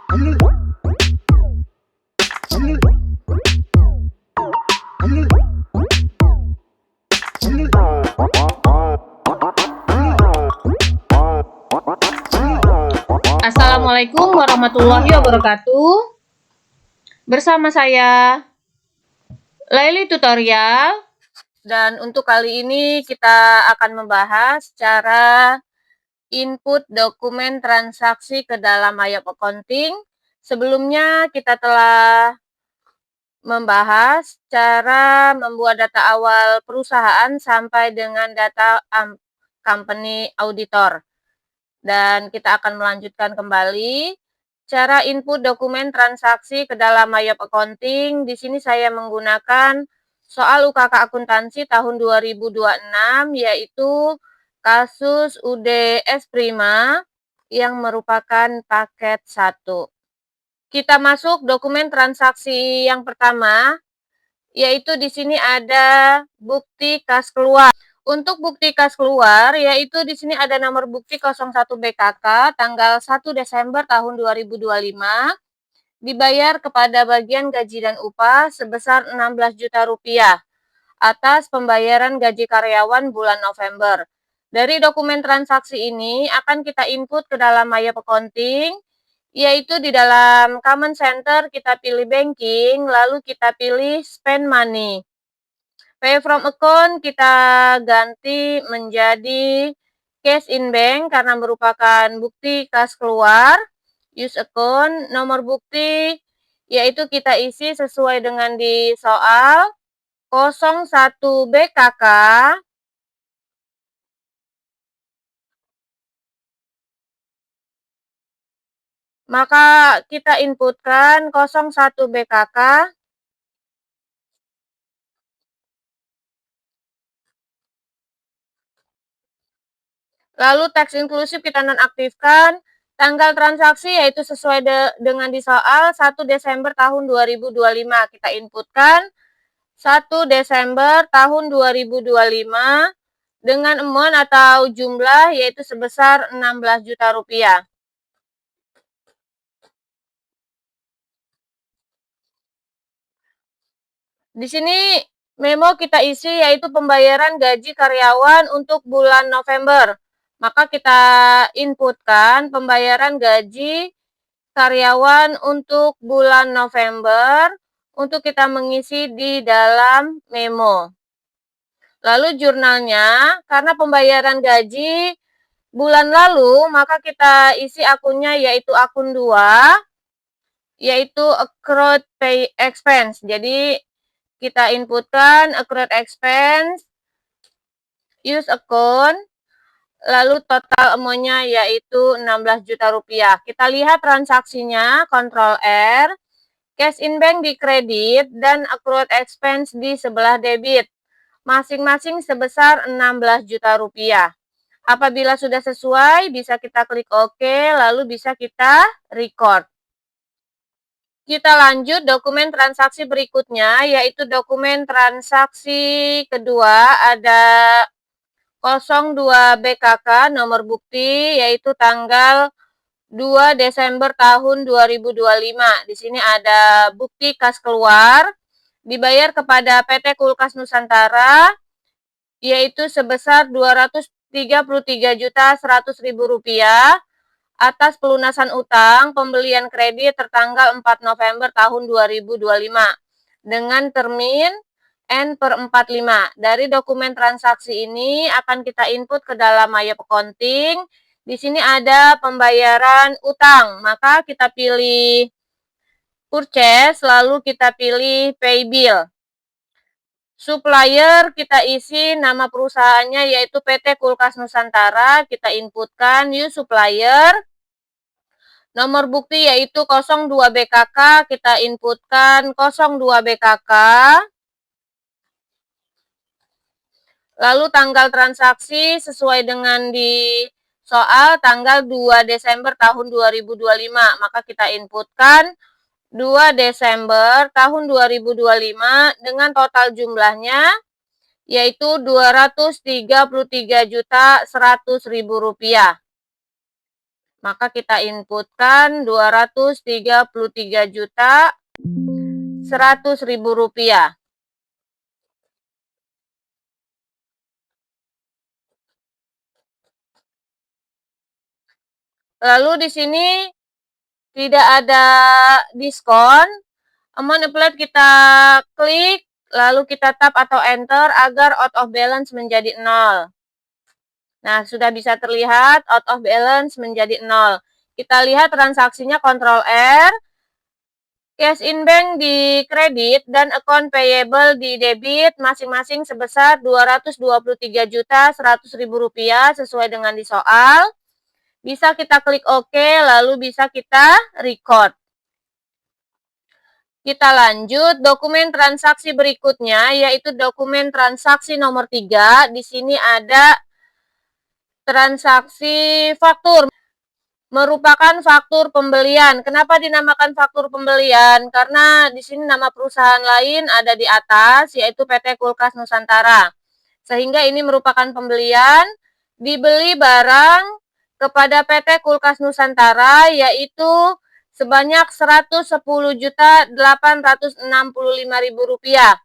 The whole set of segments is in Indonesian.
Assalamualaikum warahmatullahi wabarakatuh. Bersama saya Laili Tutorial, dan untuk kali ini kita akan membahas cara input dokumen transaksi ke dalam Ayap Accounting. Sebelumnya kita telah membahas cara membuat data awal perusahaan sampai dengan data company auditor. Dan kita akan melanjutkan kembali cara input dokumen transaksi ke dalam Ayap Accounting. Di sini saya menggunakan soal UKK akuntansi tahun 2026, yaitu kasus UDS Prima yang merupakan paket 1. Kita masuk dokumen transaksi yang pertama, yaitu di sini ada bukti kas keluar. Untuk bukti kas keluar, yaitu di sini ada nomor bukti 01 BKK tanggal 1 Desember tahun 2025, dibayar kepada bagian gaji dan upah sebesar 16 juta rupiah atas pembayaran gaji karyawan bulan November. Dari dokumen transaksi ini akan kita input ke dalam Ayap Accounting, yaitu di dalam Common Center kita pilih banking, lalu kita pilih spend money. Pay from account kita ganti menjadi cash in bank karena merupakan bukti kas keluar. Use account, nomor bukti yaitu kita isi sesuai dengan di soal 01 BKK. Maka kita inputkan 01 BKK. Lalu teks inklusif kita nonaktifkan. Tanggal transaksi yaitu sesuai dengan di soal 1 Desember tahun 2025. Kita inputkan 1 Desember tahun 2025 dengan amount atau jumlah yaitu sebesar 16 juta rupiah. Di sini memo kita isi yaitu pembayaran gaji karyawan untuk bulan November. Maka kita inputkan pembayaran gaji karyawan untuk bulan November untuk kita mengisi di dalam memo. Lalu jurnalnya, karena pembayaran gaji bulan lalu, maka kita isi akunnya yaitu akun 2, yaitu accrued pay expense. Jadi kita inputkan accrued expense, use account, lalu total amount-nya yaitu 16 juta rupiah. Kita lihat transaksinya, Ctrl R, cash in bank di kredit dan accrued expense di sebelah debit. Masing-masing sebesar 16 juta rupiah. Apabila sudah sesuai, bisa kita klik OK, lalu bisa kita record. Kita lanjut dokumen transaksi berikutnya, yaitu dokumen transaksi kedua, ada 02 BKK nomor bukti, yaitu tanggal 2 Desember tahun 2025. Di sini ada bukti kas keluar, dibayar kepada PT Kulkas Nusantara, yaitu sebesar 233.100.000 rupiah atas pelunasan utang pembelian kredit tertanggal 4 November tahun 2025 dengan termin N/45. Dari dokumen transaksi ini akan kita input ke dalam Ayap Accounting. Di sini ada pembayaran utang, maka kita pilih purchase, lalu kita pilih pay bill. Supplier kita isi nama perusahaannya yaitu PT Kulkas Nusantara, kita inputkan use supplier. Nomor bukti yaitu 02 BKK, kita inputkan 02 BKK. Lalu tanggal transaksi sesuai dengan di soal tanggal 2 Desember tahun 2025, maka kita inputkan 2 Desember tahun 2025 dengan total jumlahnya yaitu 233.100.000 rupiah. Maka kita inputkan Rp233.100.000. Lalu di sini tidak ada diskon. Amount applied kita klik, lalu kita tap atau enter agar out of balance menjadi 0. Nah, sudah bisa terlihat out of balance menjadi 0. Kita lihat transaksinya Ctrl R, cash in bank di kredit dan account payable di debit masing-masing sebesar Rp223.100.000 sesuai dengan di soal. Bisa kita klik OK, lalu bisa kita record. Kita lanjut, dokumen transaksi berikutnya yaitu dokumen transaksi nomor 3. Di sini ada transaksi faktur. Merupakan faktur pembelian. Kenapa dinamakan faktur pembelian? Karena di sini nama perusahaan lain ada di atas, yaitu PT Kulkas Nusantara. Sehingga ini merupakan pembelian, dibeli barang kepada PT Kulkas Nusantara, yaitu sebanyak Rp110.865.000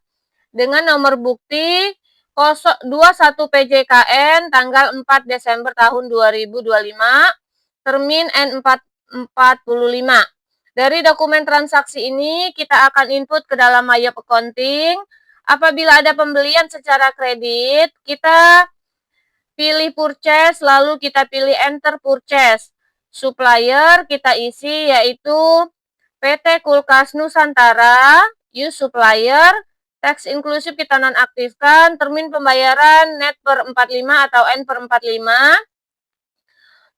dengan nomor bukti 21 PJKN tanggal 4 Desember tahun 2025, termin N445. Dari dokumen transaksi ini kita akan input ke dalam Mayap Accounting. Apabila ada pembelian secara kredit, kita pilih purchase, lalu kita pilih enter purchase. Supplier kita isi yaitu PT Kulkas Nusantara, use supplier. Tax inklusif kita nonaktifkan, termin pembayaran net per 45 atau N per 45.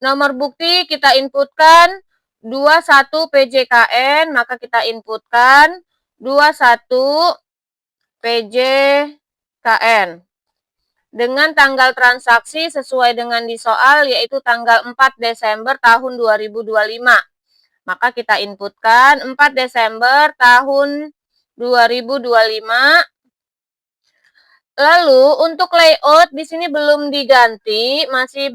Nomor bukti kita inputkan 21 PJKN, maka kita inputkan 21 PJKN. Dengan tanggal transaksi sesuai dengan di soal yaitu tanggal 4 Desember tahun 2025. Maka kita inputkan 4 Desember tahun 2025. Lalu untuk layout di sini belum diganti, masih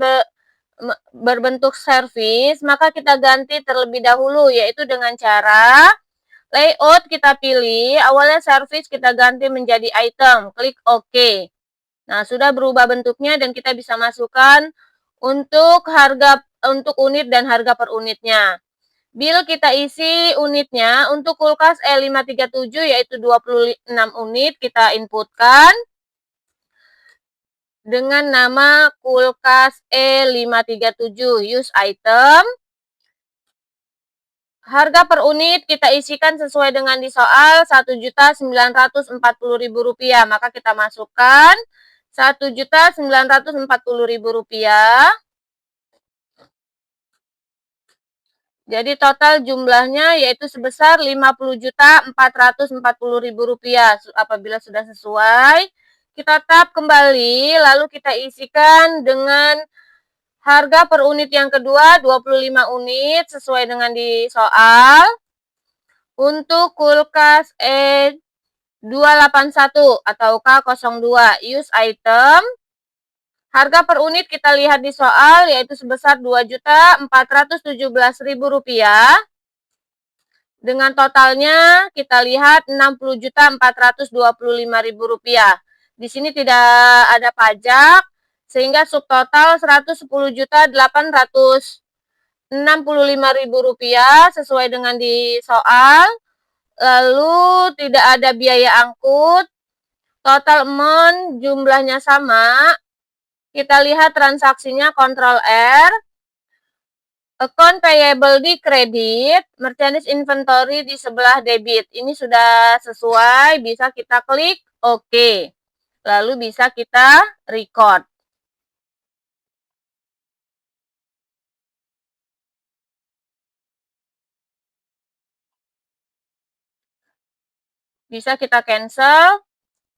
berbentuk servis, maka kita ganti terlebih dahulu yaitu dengan cara layout kita pilih, awalnya servis kita ganti menjadi item, klik OK. Nah, sudah berubah bentuknya dan kita bisa masukkan untuk harga untuk unit dan harga per unitnya. Bill kita isi unitnya untuk kulkas E537 yaitu 26 unit kita inputkan dengan nama kulkas E537 use item. Harga per unit kita isikan sesuai dengan di soal Rp1.940.000, maka kita masukkan Rp1.940.000. Jadi total jumlahnya yaitu sebesar Rp50.440.000. Apabila sudah sesuai, kita tap kembali, lalu kita isikan dengan harga per unit yang kedua 25 unit sesuai dengan di soal. Untuk kulkas E281 atau K02 use item. Harga per unit kita lihat di soal yaitu sebesar Rp2.417.000. Dengan totalnya kita lihat Rp60.425.000. Di sini tidak ada pajak sehingga subtotal Rp110.865.000 sesuai dengan di soal. Lalu tidak ada biaya angkut. Total amount jumlahnya sama. Kita lihat transaksinya Ctrl R. Account payable di kredit, merchandise inventory di sebelah debit. Ini sudah sesuai, bisa kita klik OK. Lalu bisa kita record. Bisa kita cancel.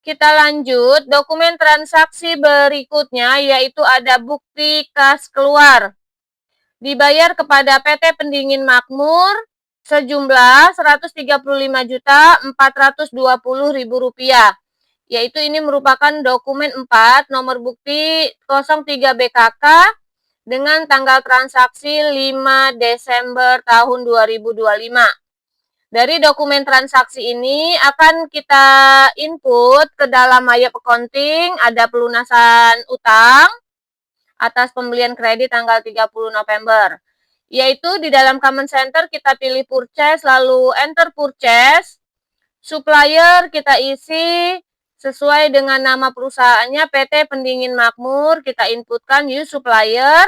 Kita lanjut, dokumen transaksi berikutnya yaitu ada bukti kas keluar. Dibayar kepada PT Pendingin Makmur sejumlah Rp135.420.000. Yaitu ini merupakan dokumen 4, nomor bukti 03 BKK dengan tanggal transaksi 5 Desember tahun 2025. Dari dokumen transaksi ini akan kita input ke dalam My Accounting, ada pelunasan utang atas pembelian kredit tanggal 30 November. Yaitu di dalam Command Center kita pilih purchase, lalu enter purchase. Supplier kita isi sesuai dengan nama perusahaannya, PT Pendingin Makmur, kita inputkan use supplier.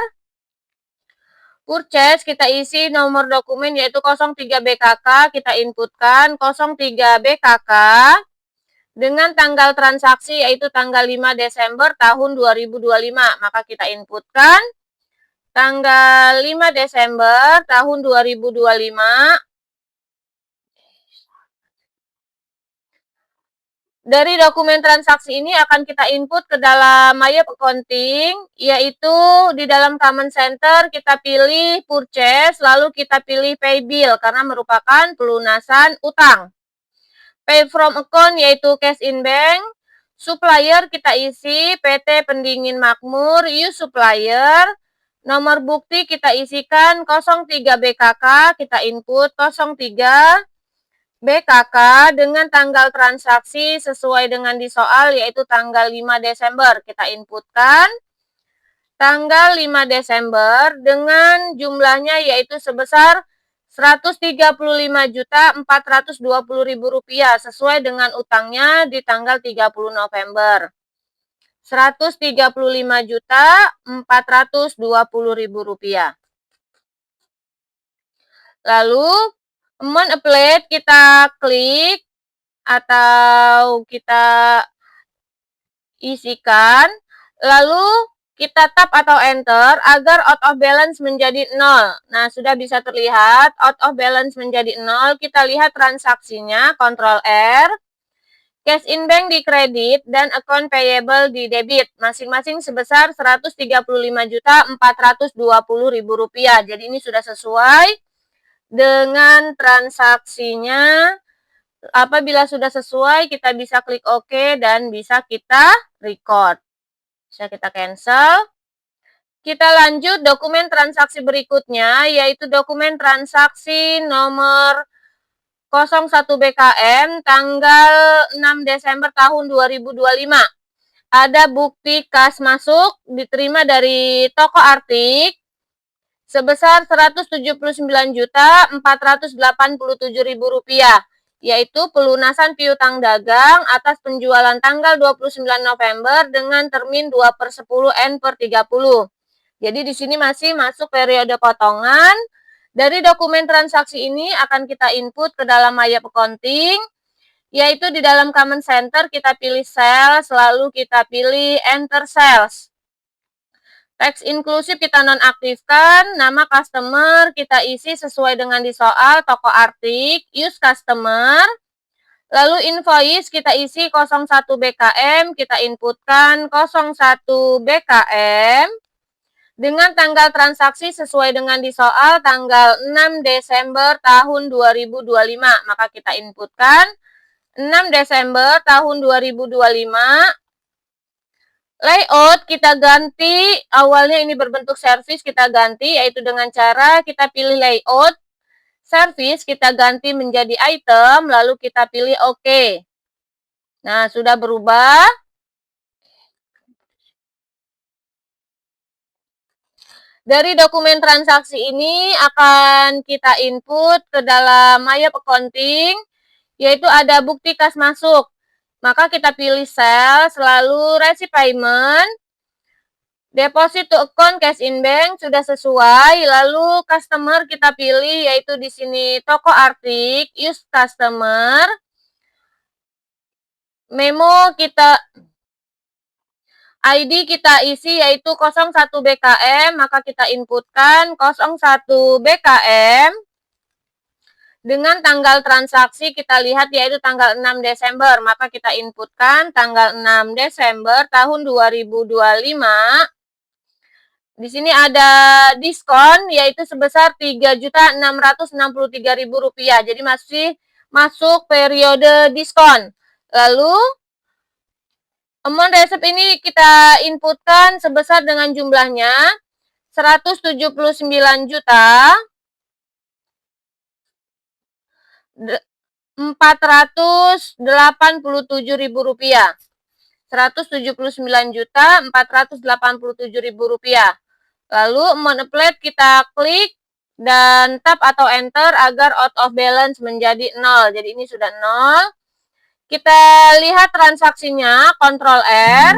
Purchase kita isi nomor dokumen yaitu 03 BKK, kita inputkan 03 BKK dengan tanggal transaksi yaitu tanggal 5 Desember tahun 2025. Maka kita inputkan tanggal 5 Desember tahun 2025. Dari dokumen transaksi ini akan kita input ke dalam My Accounting, yaitu di dalam Command Center kita pilih purchase, lalu kita pilih pay bill karena merupakan pelunasan utang. Pay from account yaitu cash in bank. Supplier kita isi PT Pendingin Makmur, use supplier. Nomor bukti kita isikan 03 BKK, kita input 03 BKK dengan tanggal transaksi sesuai dengan di soal yaitu tanggal 5 Desember. Kita inputkan tanggal 5 Desember dengan jumlahnya yaitu sebesar Rp135.420.000 sesuai dengan utangnya di tanggal 30 November. Rp135.420.000. Lalu amount applied kita klik atau kita isikan, lalu kita tap atau enter agar out of balance menjadi 0. Nah, sudah bisa terlihat out of balance menjadi 0. Kita lihat transaksinya, Ctrl R. Cash in bank di kredit dan account payable di debit, masing-masing sebesar Rp135.420.000. Jadi ini sudah sesuai dengan transaksinya. Apabila sudah sesuai, kita bisa klik OK dan bisa kita record. Bisa kita cancel. Kita lanjut dokumen transaksi berikutnya, yaitu dokumen transaksi nomor 01 BKM tanggal 6 Desember tahun 2025. Ada bukti kas masuk diterima dari toko Artik sebesar Rp179.487.000, yaitu pelunasan piutang dagang atas penjualan tanggal 29 November dengan termin 2/10 N/30. Jadi di sini masih masuk periode potongan. Dari dokumen transaksi ini akan kita input ke dalam My Accounting, yaitu di dalam Command Center kita pilih sales, lalu kita pilih enter sales. Teks inklusif kita nonaktifkan, nama customer kita isi sesuai dengan di soal toko Artik, use customer. Lalu invoice kita isi 01 BKM, kita inputkan 01 BKM. Dengan tanggal transaksi sesuai dengan di soal tanggal 6 Desember tahun 2025. Maka kita inputkan 6 Desember tahun 2025. Layout kita ganti, awalnya ini berbentuk service, kita ganti yaitu dengan cara kita pilih layout. Service kita ganti menjadi item, lalu kita pilih OK. Nah, sudah berubah. Dari dokumen transaksi ini akan kita input ke dalam My Accounting, yaitu ada bukti kas masuk. Maka kita pilih sales, lalu receipt payment, deposit to account cash in bank sudah sesuai, lalu customer kita pilih yaitu di sini toko Artik, use customer. Memo kita ID kita isi yaitu 01 BKM, maka kita inputkan 01 BKM. Dengan tanggal transaksi kita lihat yaitu tanggal 6 Desember, maka kita inputkan tanggal 6 Desember tahun 2025. Di sini ada diskon yaitu sebesar Rp3.663.000. Jadi masih masuk periode diskon. Lalu amount resep ini kita inputkan sebesar dengan jumlahnya 179 juta 487.000 rupiah. 179.487.000 rupiah. Lalu amount applied kita klik dan tap atau enter agar out of balance menjadi 0. Jadi ini sudah 0. Kita lihat transaksinya, Ctrl R.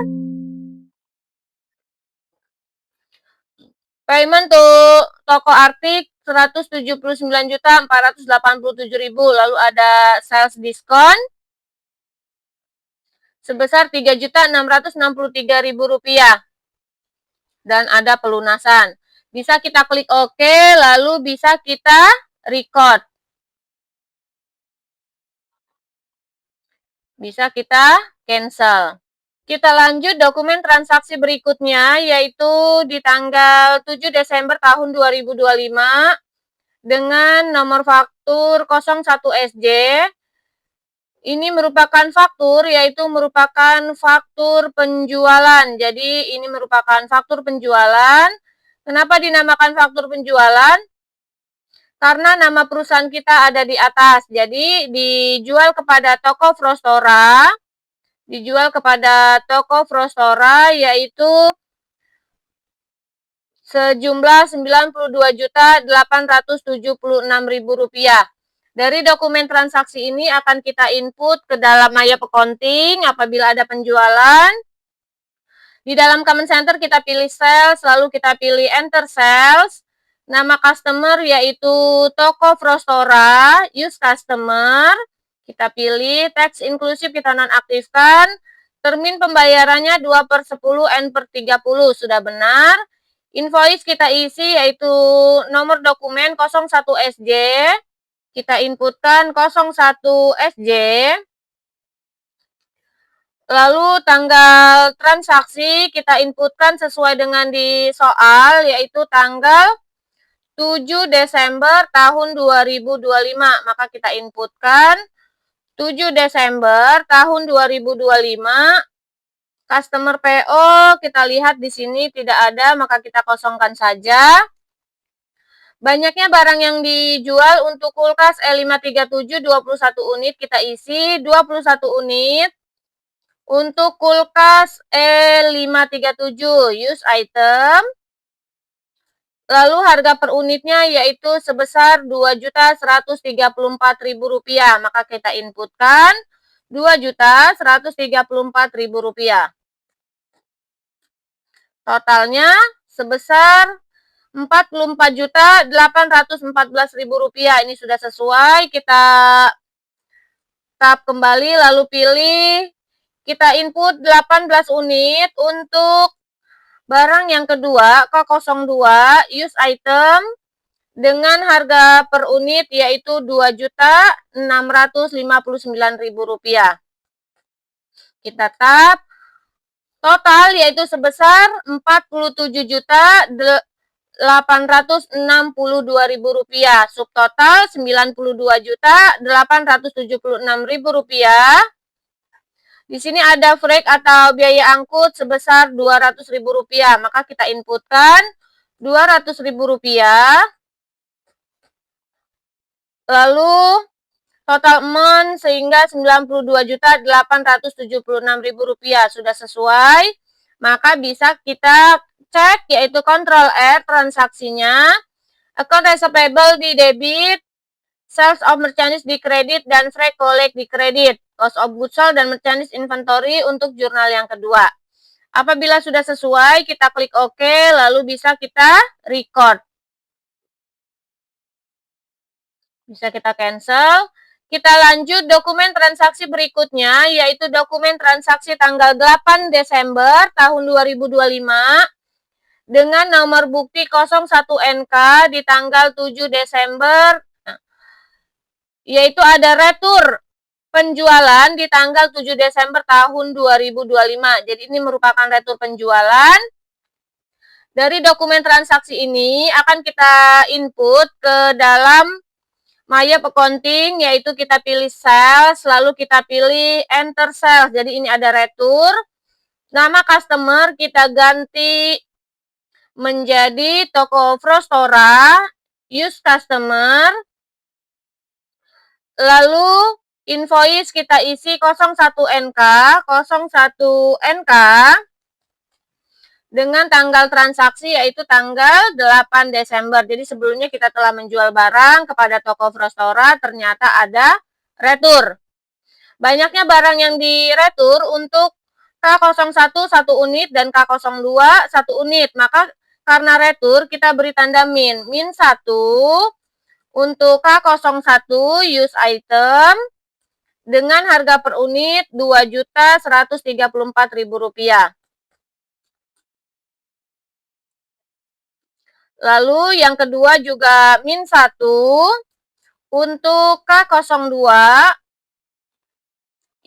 Payment to toko artik 179.487.000. Lalu ada sales diskon sebesar 3.663.000 rupiah. Dan ada pelunasan. Bisa kita klik OK, lalu bisa kita record. Bisa kita cancel. Kita lanjut dokumen transaksi berikutnya, yaitu di tanggal 7 Desember tahun 2025 dengan nomor faktur 01SJ. Ini merupakan faktur, yaitu merupakan faktur penjualan. Jadi ini merupakan faktur penjualan. Kenapa dinamakan faktur penjualan? Karena nama perusahaan kita ada di atas. Jadi dijual kepada toko Frostora. Dijual kepada toko Frostora yaitu sejumlah 92.876.000 rupiah. Dari dokumen transaksi ini akan kita input ke dalam Maya Accounting apabila ada penjualan. Di dalam Command Center kita pilih sales, lalu kita pilih enter sales. Nama customer yaitu toko Frostora, use customer. Kita pilih tax inklusif, kita nonaktifkan. Termin pembayarannya 2/10 N/30 sudah benar. Invoice kita isi yaitu nomor dokumen 01SJ. Kita inputkan 01SJ. Lalu tanggal transaksi kita inputkan sesuai dengan di soal yaitu tanggal 7 Desember tahun 2025. Maka kita inputkan 7 Desember tahun 2025. Customer PO kita lihat di sini tidak ada, maka kita kosongkan saja. Banyaknya barang yang dijual untuk kulkas L537 21 unit kita isi 21 unit. Untuk kulkas L537 use item. Lalu harga per unitnya yaitu sebesar Rp2.134.000. Maka kita inputkan Rp2.134.000. Totalnya sebesar Rp44.814.000. Ini sudah sesuai. Kita tap kembali lalu pilih. Kita input 18 unit untuk barang yang kedua, K02, use item, dengan harga per unit yaitu Rp2.659.000. Kita tap, total yaitu sebesar Rp42.862.000. Subtotal Rp92.876.000. Di sini ada freight atau biaya angkut sebesar Rp200.000, maka kita inputkan Rp200.000. Lalu total amount sehingga Rp92.876.000 sudah sesuai. Maka bisa kita cek yaitu Ctrl R transaksinya. Account receivable di debit, sales of merchandise di kredit, dan freight collect di kredit. Cost of goods sold dan merchandise inventory untuk jurnal yang kedua. Apabila sudah sesuai, kita klik OK, lalu bisa kita record. Bisa kita cancel. Kita lanjut dokumen transaksi berikutnya, yaitu dokumen transaksi tanggal 8 Desember tahun 2025 dengan nomor bukti 01NK di tanggal 7 Desember, yaitu ada retur penjualan di tanggal 7 Desember tahun 2025. Jadi ini merupakan retur penjualan. Dari dokumen transaksi ini akan kita input ke dalam Maya Accounting, yaitu kita pilih sales, lalu kita pilih enter sales. Jadi ini ada retur. Nama customer kita ganti menjadi toko Frostora, use customer, lalu invoice kita isi 01NK, 01NK, dengan tanggal transaksi yaitu tanggal 8 Desember. Jadi sebelumnya kita telah menjual barang kepada toko Frostora, ternyata ada retur. Banyaknya barang yang diretur untuk K01 1 unit dan K02 1 unit. Maka karena retur kita beri tanda min. Min 1 untuk K01 use item dengan harga per unit Rp2.134.000. Lalu yang kedua juga min 1 untuk K02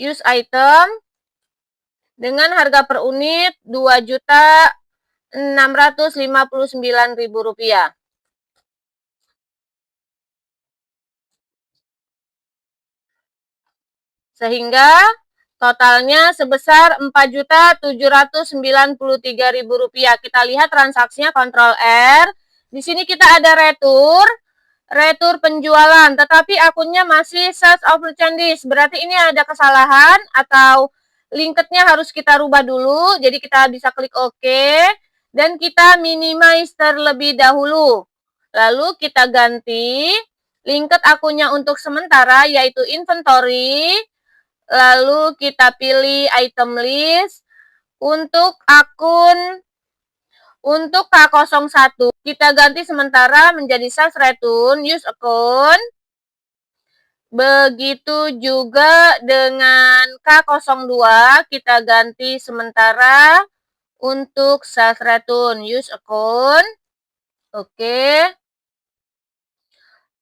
use item dengan harga per unit Rp2.659.000. Sehingga totalnya sebesar Rp4.793.000. Kita lihat transaksinya, Ctrl R. Di sini kita ada retur penjualan, tetapi akunnya masih sales of merchandise. Berarti ini ada kesalahan atau linketnya harus kita rubah dulu. Jadi kita bisa klik OK dan kita minimize terlebih dahulu. Lalu kita ganti linket akunnya untuk sementara yaitu inventory. Lalu kita pilih item list. Untuk akun untuk K01 kita ganti sementara menjadi sales return use account. Begitu juga dengan K02 kita ganti sementara untuk sales return use account. Oke.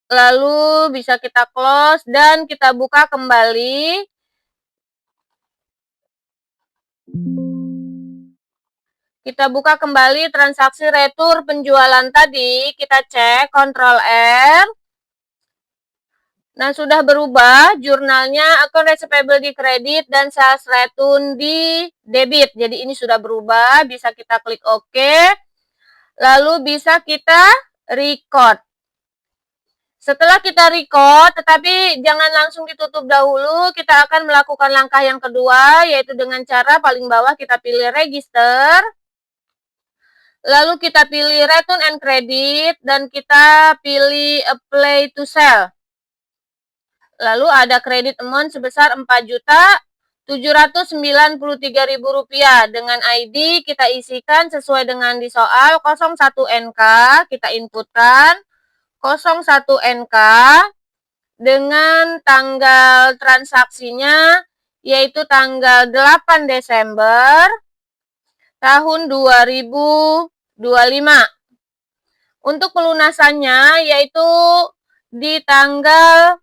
Lalu bisa kita close dan kita buka kembali. Kita buka kembali transaksi retur penjualan tadi, kita cek Ctrl R. Nah, sudah berubah jurnalnya, account receivable di kredit dan sales return di debit. Jadi ini sudah berubah, bisa kita klik OK. Lalu bisa kita record. Setelah kita record, tetapi jangan langsung ditutup dahulu, kita akan melakukan langkah yang kedua, yaitu dengan cara paling bawah kita pilih register. Lalu kita pilih return and credit dan kita pilih apply to sell. Lalu ada credit amount sebesar Rp4.793.000. Dengan ID kita isikan sesuai dengan di soal 01NK, kita inputkan 01NK dengan tanggal transaksinya yaitu tanggal 8 Desember tahun 2025. Untuk pelunasannya yaitu di tanggal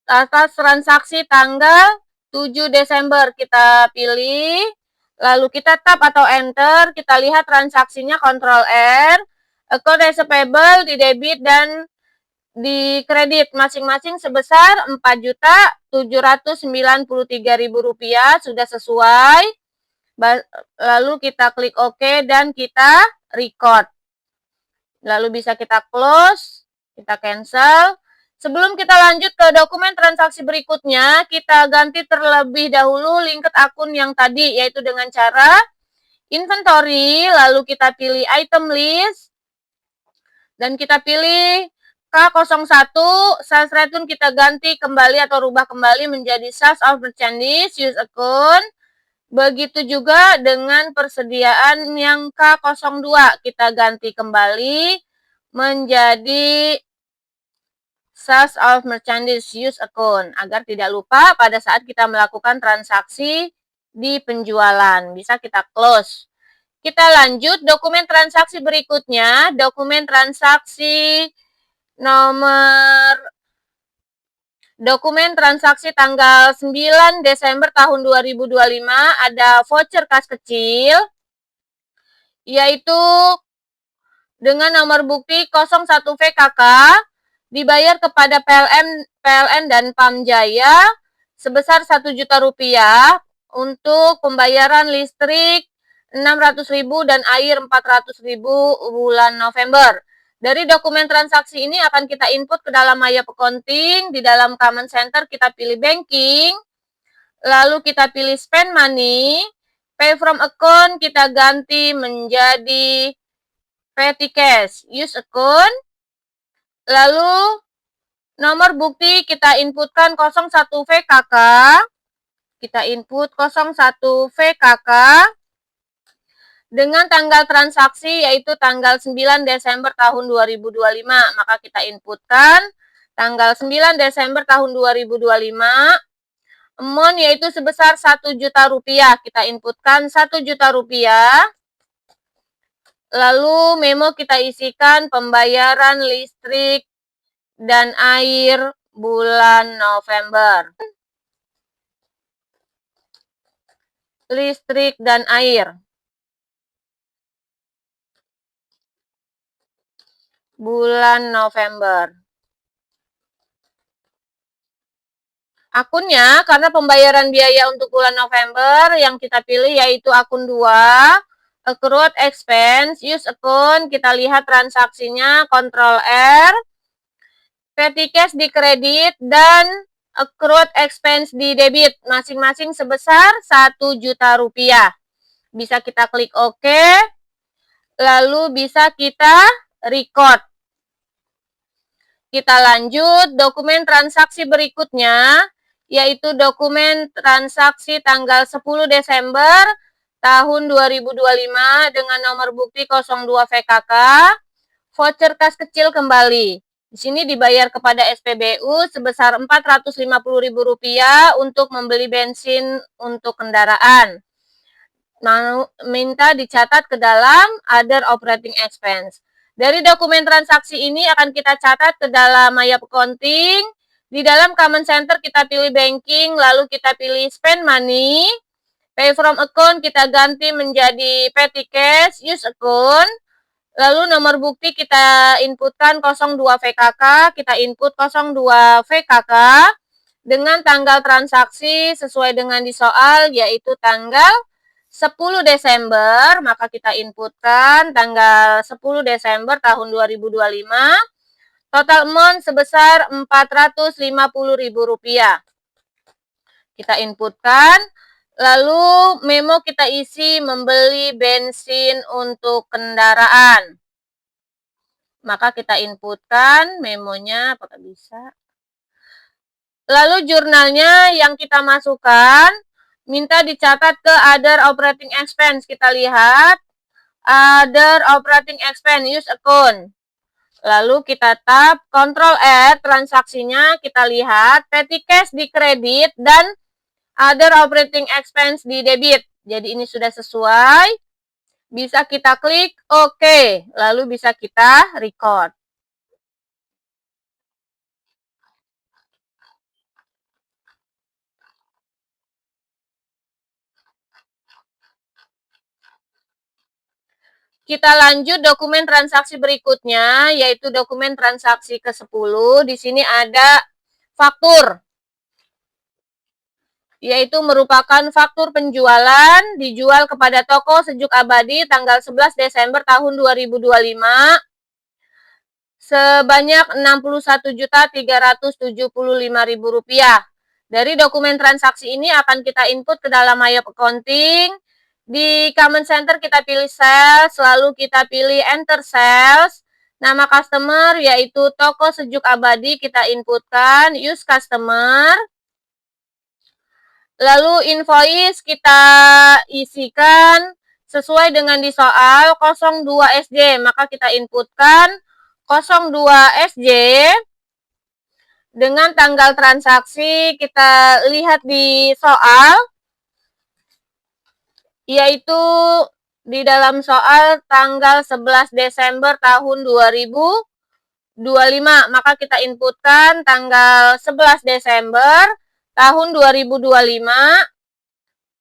atas transaksi tanggal 7 Desember kita pilih, lalu kita tap atau enter, kita lihat transaksinya Ctrl R, account receivable di debit dan di kredit masing-masing sebesar Rp4.793.000, sudah sesuai. Lalu kita klik OK dan kita record. Lalu bisa kita close, kita cancel. Sebelum kita lanjut ke dokumen transaksi berikutnya, kita ganti terlebih dahulu linket akun yang tadi, yaitu dengan cara inventory, lalu kita pilih item list, dan kita pilih K01, sales return kita ganti kembali atau rubah kembali menjadi sales of merchandise use account. Begitu juga dengan persediaan yang K02, kita ganti kembali menjadi sales of merchandise use account, agar tidak lupa pada saat kita melakukan transaksi di penjualan. Bisa kita close. Kita lanjut dokumen transaksi berikutnya, dokumen transaksi dokumen transaksi tanggal 9 Desember tahun 2025, ada voucher kas kecil, yaitu dengan nomor bukti 01VKK, dibayar kepada PLN dan Pamjaya sebesar Rp1 juta untuk pembayaran listrik 600.000 dan air 400.000 bulan November. Dari dokumen transaksi ini akan kita input ke dalam My Accounting. Di dalam Command Center kita pilih Banking, lalu kita pilih Spend Money. Pay from Account kita ganti menjadi Petty Cash. Use Account. Lalu nomor bukti kita inputkan 01 VKK. Kita input 01 VKK. Dengan tanggal transaksi yaitu tanggal 9 Desember tahun 2025, maka kita inputkan tanggal 9 Desember tahun 2025. Amount yaitu sebesar 1 juta rupiah, kita inputkan 1 juta rupiah. Lalu memo kita isikan pembayaran listrik dan air bulan November. Listrik dan air bulan November. Akunnya, karena pembayaran biaya untuk bulan November yang kita pilih yaitu akun 2, accrued expense, use account, kita lihat transaksinya, Ctrl R, petty cash di kredit, dan accrued expense di debit, masing-masing sebesar 1 juta rupiah. Bisa kita klik OK, lalu bisa kita record. Kita lanjut, dokumen transaksi berikutnya, yaitu dokumen transaksi tanggal 10 Desember tahun 2025 dengan nomor bukti 02 VKK, voucher kas kecil kembali. Di sini dibayar kepada SPBU sebesar Rp450.000 untuk membeli bensin untuk kendaraan. Minta dicatat ke dalam other operating expense. Dari dokumen transaksi ini akan kita catat ke dalam My Accounting. Di dalam Command Center kita pilih Banking, lalu kita pilih Spend Money. Pay from Account kita ganti menjadi Petty Cash, Use Account. Lalu nomor bukti kita inputkan 02 VKK, kita input 02 VKK. Dengan tanggal transaksi sesuai dengan di soal, yaitu tanggal 10 Desember, maka kita inputkan tanggal 10 Desember tahun 2025. Total amount sebesar Rp450.000. Kita inputkan, lalu memo kita isi membeli bensin untuk kendaraan. Maka kita inputkan memonya, apakah bisa? Lalu jurnalnya yang kita masukkan, minta dicatat ke other operating expense. Kita lihat other operating expense, use account. Lalu kita tap Ctrl R, transaksinya kita lihat petty cash di kredit dan other operating expense di debit. Jadi ini sudah sesuai. Bisa kita klik OK, lalu bisa kita record. Kita lanjut dokumen transaksi berikutnya, yaitu dokumen transaksi ke-10. Di sini ada faktur, yaitu merupakan faktur penjualan dijual kepada toko Sejuk Abadi tanggal 11 Desember tahun 2025 sebanyak Rp61.375.000. Dari dokumen transaksi ini akan kita input ke dalam My Accounting. Di Command Center kita pilih Sales, lalu kita pilih Enter Sales. Nama customer yaitu toko Sejuk Abadi kita inputkan, use customer. Lalu invoice kita isikan sesuai dengan di soal 02 SJ, maka kita inputkan 02 SJ. Dengan tanggal transaksi kita lihat di soal, yaitu di dalam soal tanggal 11 Desember tahun 2025, maka kita inputkan tanggal 11 Desember tahun 2025.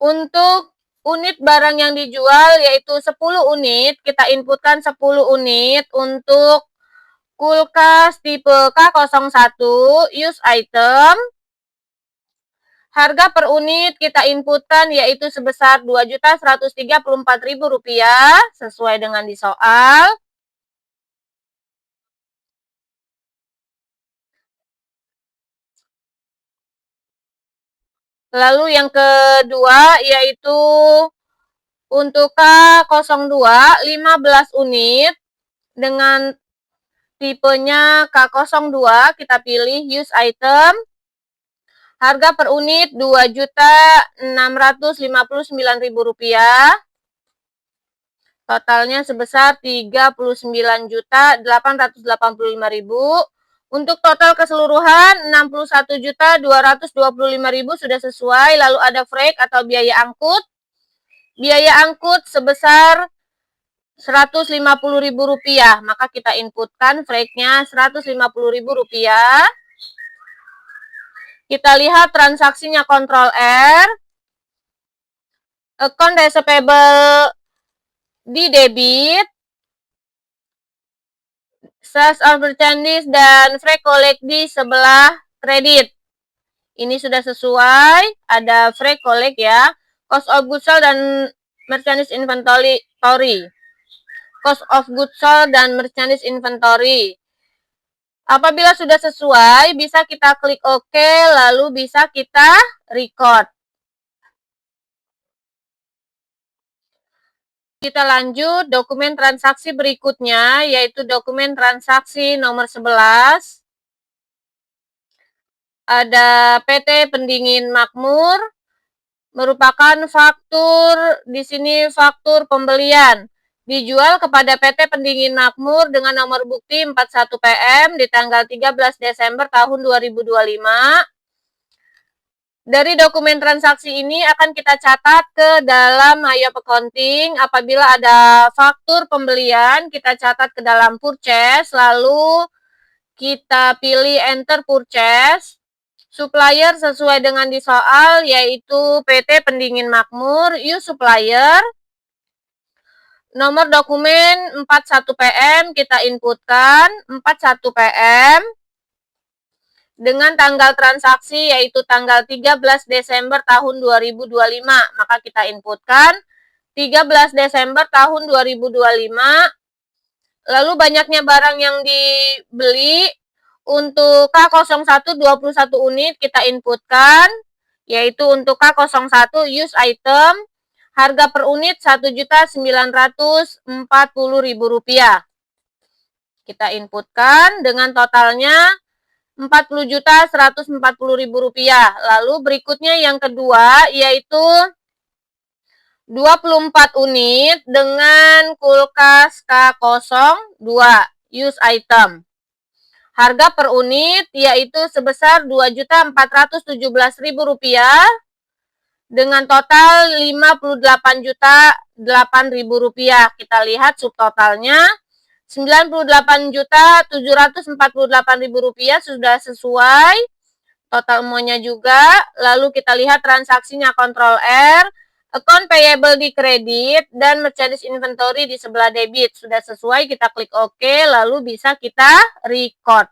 Untuk unit barang yang dijual yaitu 10 unit, kita inputkan 10 unit. Untuk kulkas tipe K01, use item. Harga per unit kita inputkan yaitu sebesar Rp2.134.000 sesuai dengan di soal. Lalu yang kedua yaitu untuk K02 15 unit dengan tipenya K02, kita pilih use item. Harga per unit Rp2.659.000. Totalnya sebesar Rp39.885.000. Untuk total keseluruhan Rp61.225.000 sudah sesuai. Lalu ada freight atau biaya angkut. Biaya angkut sebesar Rp150.000. Maka kita inputkan freightnya Rp150.000. Kita lihat transaksinya Ctrl R. Account receivable di debit, sales of merchandise dan freight collect di sebelah kredit. Ini sudah sesuai, ada freight collect ya, cost of goods sold dan merchandise inventory. Cost of goods sold dan merchandise inventory. Apabila sudah sesuai, bisa kita klik OK, lalu bisa kita record. Kita lanjut dokumen transaksi berikutnya, yaitu dokumen transaksi nomor 11. Ada PT Pendingin Makmur, merupakan faktur, di sini faktur pembelian. Dijual kepada PT Pendingin Makmur dengan nomor bukti 41 PM di tanggal 13 Desember tahun 2025. Dari dokumen transaksi ini akan kita catat ke dalam Hayop Accounting. Apabila ada faktur pembelian, kita catat ke dalam purchase, lalu kita pilih enter purchase. Supplier sesuai dengan di soal, yaitu PT Pendingin Makmur, use supplier. Nomor dokumen 41 PM kita inputkan, 41 PM. Dengan tanggal transaksi yaitu tanggal 13 Desember tahun 2025. Maka kita inputkan 13 Desember tahun 2025. Lalu banyaknya barang yang dibeli. Untuk K01 21 unit kita inputkan, yaitu untuk K01 use item. Harga per unit Rp1.940.000. Kita inputkan dengan totalnya Rp40.140.000. Lalu berikutnya yang kedua yaitu 24 unit dengan kulkas K02 use item. Harga per unit yaitu sebesar Rp2.417.000 dengan total Rp58.008.000. Kita lihat subtotalnya Rp98.748.000 sudah sesuai. Total semuanya juga. Lalu kita lihat transaksinya Ctrl R. Account payable di kredit dan merchandise inventory di sebelah debit. Sudah sesuai, kita klik OK, lalu bisa kita record.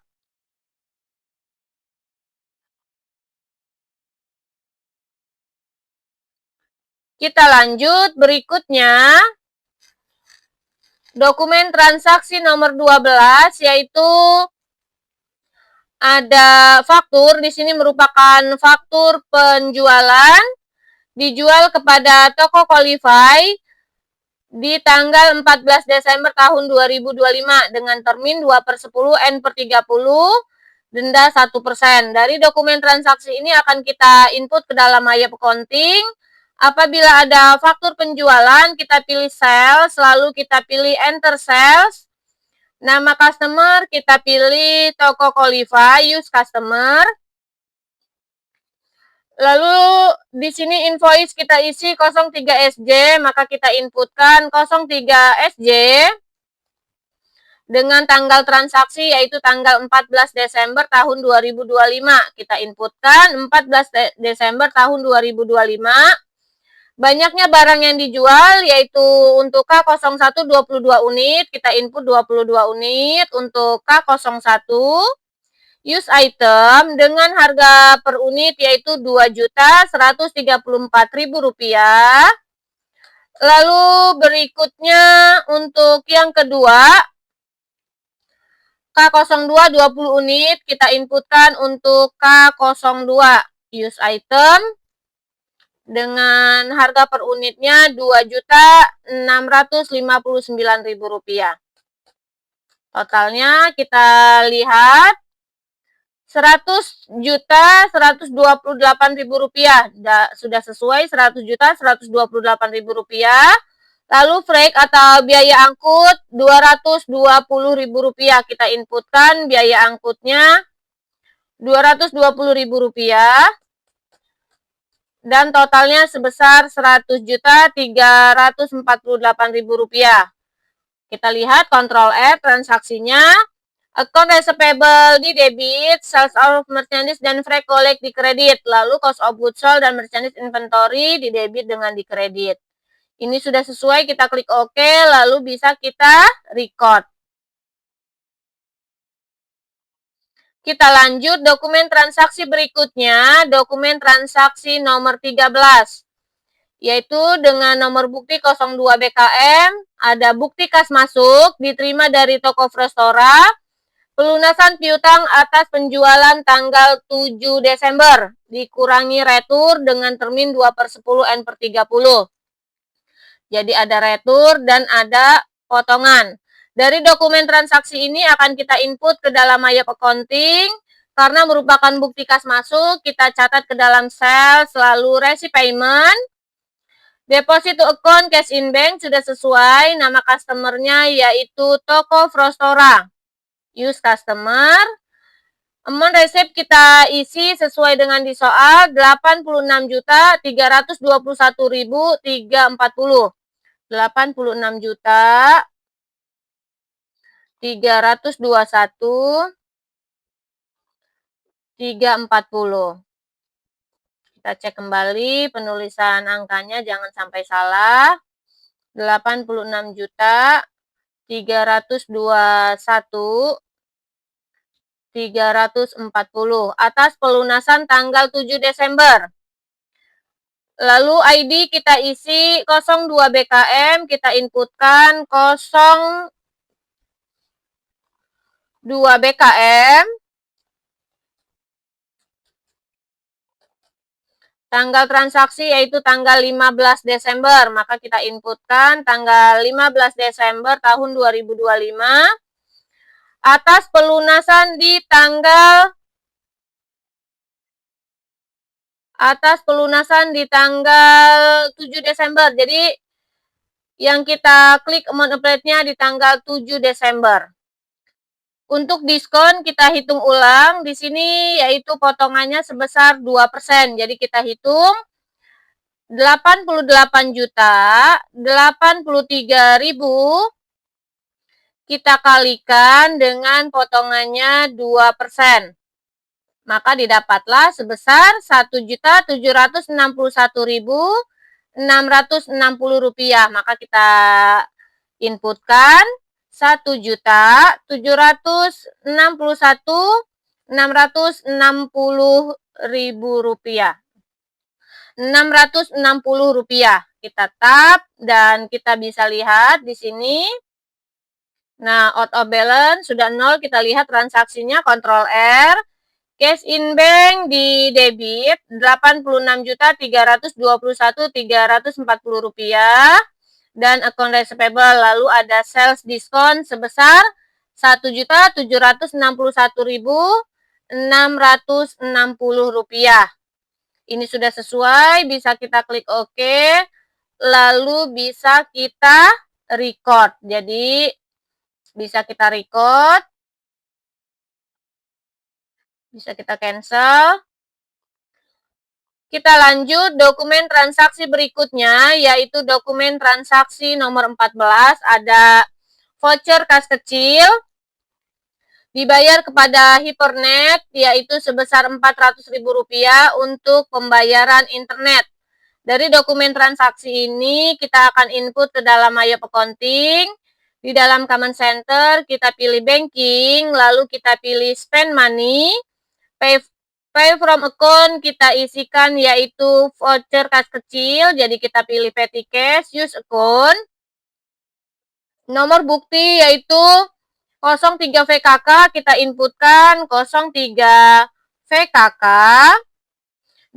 Kita lanjut berikutnya. Dokumen transaksi nomor 12 yaitu ada faktur. Di sini merupakan faktur penjualan. Dijual kepada toko Qualify di tanggal 14 Desember tahun 2025 dengan termin 2/10 N/30, denda 1%. Dari dokumen transaksi ini akan kita input ke dalam Hayop Accounting. Apabila ada faktur penjualan, kita pilih sales, lalu kita pilih enter sales. Nama customer kita pilih toko Qualify, use customer. Lalu di sini invoice kita isi 03 SJ, maka kita inputkan 03 SJ dengan tanggal transaksi yaitu tanggal 14 Desember tahun 2025. Kita inputkan 14 Desember tahun 2025. Banyaknya barang yang dijual yaitu untuk K01 22 unit, kita input 22 unit. Untuk K01 use item dengan harga per unit yaitu Rp2.134.000. Lalu berikutnya untuk yang kedua, K02 20 unit kita inputkan untuk K02 use item dengan harga per unitnya Rp2.659.000. Totalnya kita lihat Rp100.128.000. Sudah sesuai Rp100.128.000. Lalu freight atau biaya angkut Rp220.000. Kita inputkan biaya angkutnya Rp220.000 dan totalnya sebesar Rp100.348.000. Kita lihat Ctrl F transaksinya. Account receivable di debit, sales of merchandise dan freight collect di kredit. Lalu cost of goods sold dan merchandise inventory di debit dengan di kredit. Ini sudah sesuai, kita klik OK, lalu bisa kita record. Kita lanjut dokumen transaksi berikutnya, dokumen transaksi nomor 13. Yaitu dengan nomor bukti 02 BKM, ada bukti kas masuk, diterima dari toko Frostora, pelunasan piutang atas penjualan tanggal 7 Desember, dikurangi retur dengan termin 2/10 N/30. Jadi ada retur dan ada potongan. Dari dokumen transaksi ini akan kita input ke dalam Mayap Accounting. Karena merupakan bukti kas masuk, kita catat ke dalam sel selalu receipt payment. Deposit to account cash in bank sudah sesuai, nama customernya yaitu toko Frostora. Use customer. Amount receipt kita isi sesuai dengan di soal 86.321.340. 86.321.340. Kita cek kembali penulisan angkanya jangan sampai salah. 86.321.340 atas pelunasan tanggal 7 Desember. Lalu ID kita isi 02 BKM, kita inputkan 02 BKM. Tanggal transaksi yaitu tanggal 15 Desember, maka kita inputkan tanggal 15 Desember tahun 2025 atas pelunasan di tanggal 7 Desember. Jadi yang kita klik amount apply-nya di tanggal 7 Desember. Untuk diskon kita hitung ulang di sini yaitu potongannya sebesar 2%. Jadi kita hitung 88.083.000 kita kalikan dengan potongannya 2%. Maka didapatlah sebesar Rp1.761.660. Maka kita inputkan Rp1.761.660.000. Rp660. Kita tap dan kita bisa lihat di sini. Nah, out of balance sudah 0, kita lihat transaksinya, Ctrl R. Cash in bank di debit Rp86.321.340 dan account receivable, lalu ada sales diskon sebesar Rp1.761.660. Ini sudah sesuai, bisa kita klik OK, lalu bisa kita record. Jadi bisa kita record, bisa kita cancel. Kita lanjut dokumen transaksi berikutnya, yaitu dokumen transaksi nomor 14, ada voucher kas kecil, dibayar kepada Hypernet, yaitu sebesar Rp400.000 untuk pembayaran internet. Dari dokumen transaksi ini, kita akan input ke dalam Mayap Accounting. Di dalam Command Center, kita pilih Banking, lalu kita pilih Spend Money. Pay from account kita isikan yaitu voucher kas kecil, jadi kita pilih petty cash, use account. Nomor bukti yaitu 03 VKK, kita inputkan 03 VKK.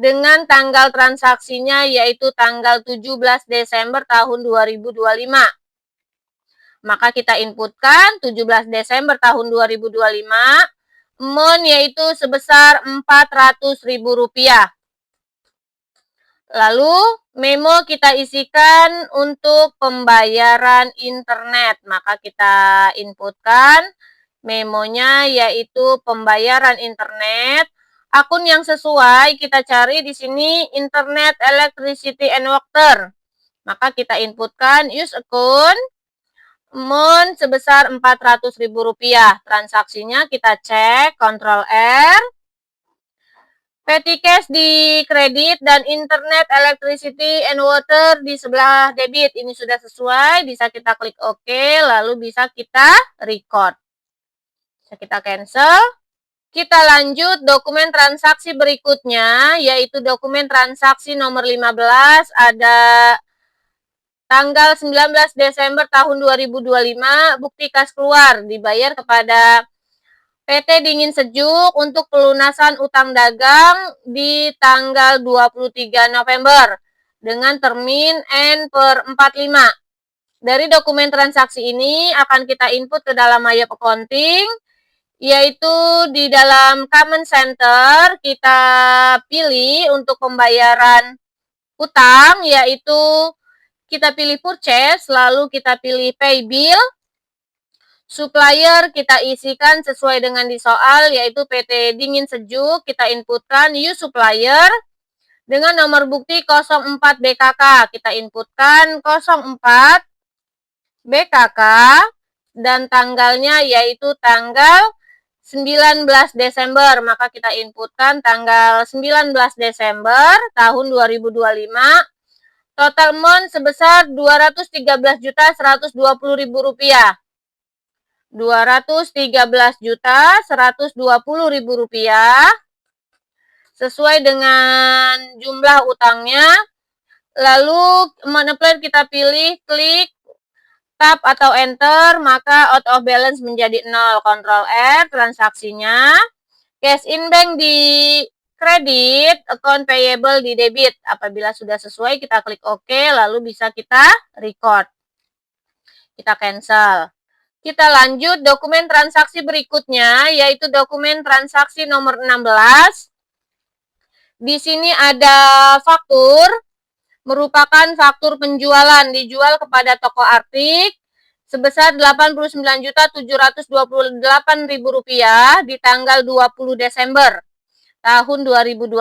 Dengan tanggal transaksinya yaitu tanggal 17 Desember tahun 2025. Maka kita inputkan 17 Desember tahun 2025. Amount yaitu sebesar Rp400.000. Lalu memo kita isikan untuk pembayaran internet. Maka kita inputkan memonya yaitu pembayaran internet. Akun yang sesuai kita cari di sini internet, electricity, and water. Maka kita inputkan use account. Amount sebesar Rp400.000. Transaksinya kita cek, Ctrl R. Petty cash di kredit dan internet, electricity, and water di sebelah debit. Ini sudah sesuai, bisa kita klik OK, lalu bisa kita record. Bisa kita cancel. Kita lanjut dokumen transaksi berikutnya, yaitu dokumen transaksi nomor 15, ada tanggal 19 Desember tahun 2025, bukti kas keluar, dibayar kepada PT Dingin Sejuk untuk pelunasan utang dagang di tanggal 23 November dengan termin N/45. Dari dokumen transaksi ini akan kita input ke dalam Mayap Accounting, yaitu di dalam Command Center kita pilih untuk pembayaran utang, yaitu kita pilih purchase, lalu kita pilih pay bill. Supplier kita isikan sesuai dengan di soal, yaitu PT Dingin Sejuk, kita inputkan use supplier. Dengan nomor bukti 04 BKK, kita inputkan 04 BKK, dan tanggalnya yaitu tanggal 19 Desember, maka kita inputkan tanggal 19 Desember tahun 2025. Total amount sebesar Rp213.120.000. Rp213.120.000 sesuai dengan jumlah utangnya. Lalu amount applied kita pilih, klik tab atau enter, maka out of balance menjadi 0. Ctrl R, transaksinya. Cash in bank di kredit, account payable di debit. Apabila sudah sesuai, kita klik OK, lalu bisa kita record. Kita cancel. Kita lanjut dokumen transaksi berikutnya, yaitu dokumen transaksi nomor 16. Di sini ada faktur, merupakan faktur penjualan dijual kepada toko artik sebesar Rp89.728.000 di tanggal 20 Desember tahun 2025.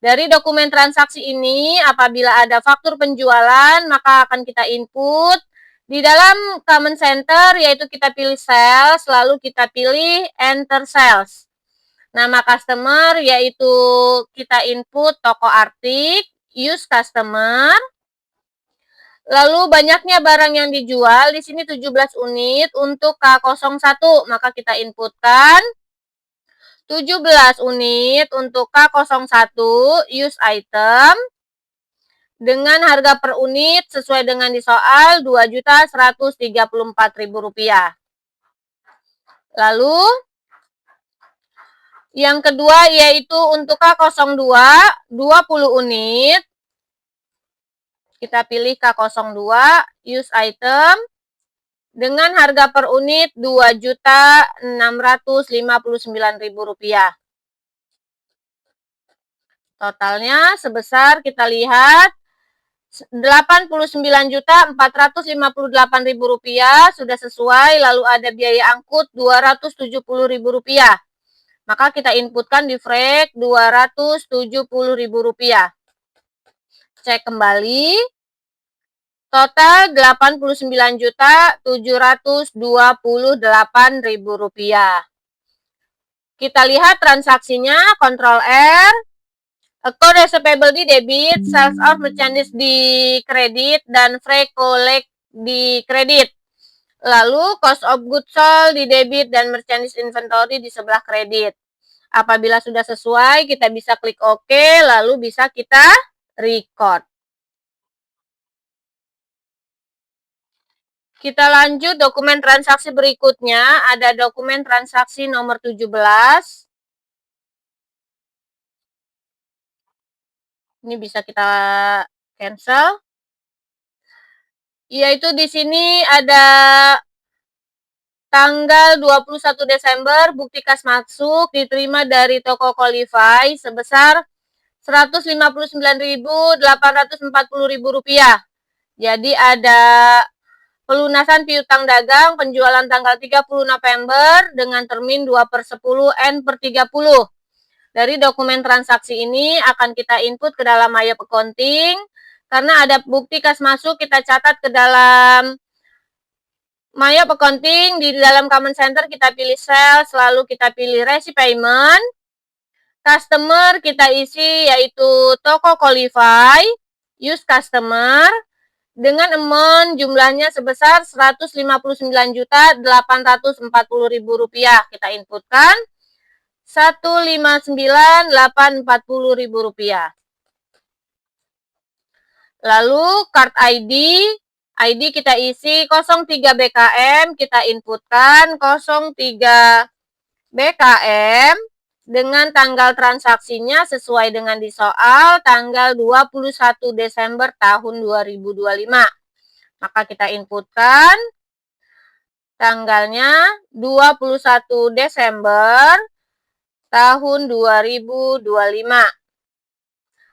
Dari dokumen transaksi ini, apabila ada faktur penjualan, maka akan kita input di dalam Command Center, yaitu kita pilih sales, lalu kita pilih enter sales. Nama customer yaitu kita input toko artik, use customer. Lalu banyaknya barang yang dijual, di sini 17 unit untuk K01, maka kita inputkan 17 unit untuk K01 use item dengan harga per unit sesuai dengan di soal Rp2.134.000. Lalu yang kedua yaitu untuk K02 20 unit. Kita pilih K02 use item dengan harga per unit Rp2.659.000. Totalnya sebesar kita lihat Rp89.458.000 sudah sesuai, lalu ada biaya angkut Rp270.000. Maka kita inputkan di frek Rp270.000. Cek kembali. Total Rp89.728.000. Kita lihat transaksinya, Ctrl R. Account receivable di debit, sales of merchandise di kredit, dan free collect di kredit. Lalu cost of goods sold di debit dan merchandise inventory di sebelah kredit. Apabila sudah sesuai, kita bisa klik OK, lalu bisa kita record. Kita lanjut dokumen transaksi berikutnya, ada dokumen transaksi nomor 17. Ini bisa kita cancel. Yaitu di sini ada tanggal 21 Desember, bukti kas masuk diterima dari toko Qualify sebesar Rp159.840.000. Jadi ada pelunasan piutang dagang penjualan tanggal 30 November dengan termin 2/10 N/30. Dari dokumen transaksi ini akan kita input ke dalam My Accounting. Karena ada bukti kas masuk, kita catat ke dalam My Accounting. Di dalam Command Center kita pilih sales, lalu kita pilih Receipt Payment. Customer kita isi yaitu toko Qualify, use customer, dengan amount jumlahnya sebesar Rp159.840.000. Kita inputkan Rp159.840.000. Lalu card ID kita isi 03 BKM, kita inputkan 03 BKM dengan tanggal transaksinya sesuai dengan di soal tanggal 21 Desember tahun 2025. Maka kita inputkan tanggalnya 21 Desember tahun 2025.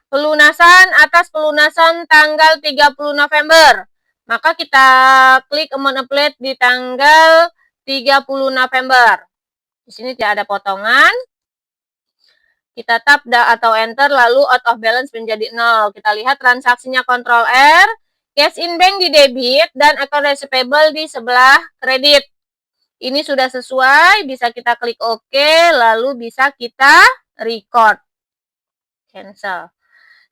Pelunasan atas pelunasan tanggal 30 November. Maka kita klik amount applied di tanggal 30 November. Di sini tidak ada potongan. Kita tap atau enter, lalu out of balance menjadi 0. Kita lihat transaksinya Ctrl R, cash in bank di debit, dan account receivable di sebelah kredit. Ini sudah sesuai, bisa kita klik OK, lalu bisa kita record. Cancel.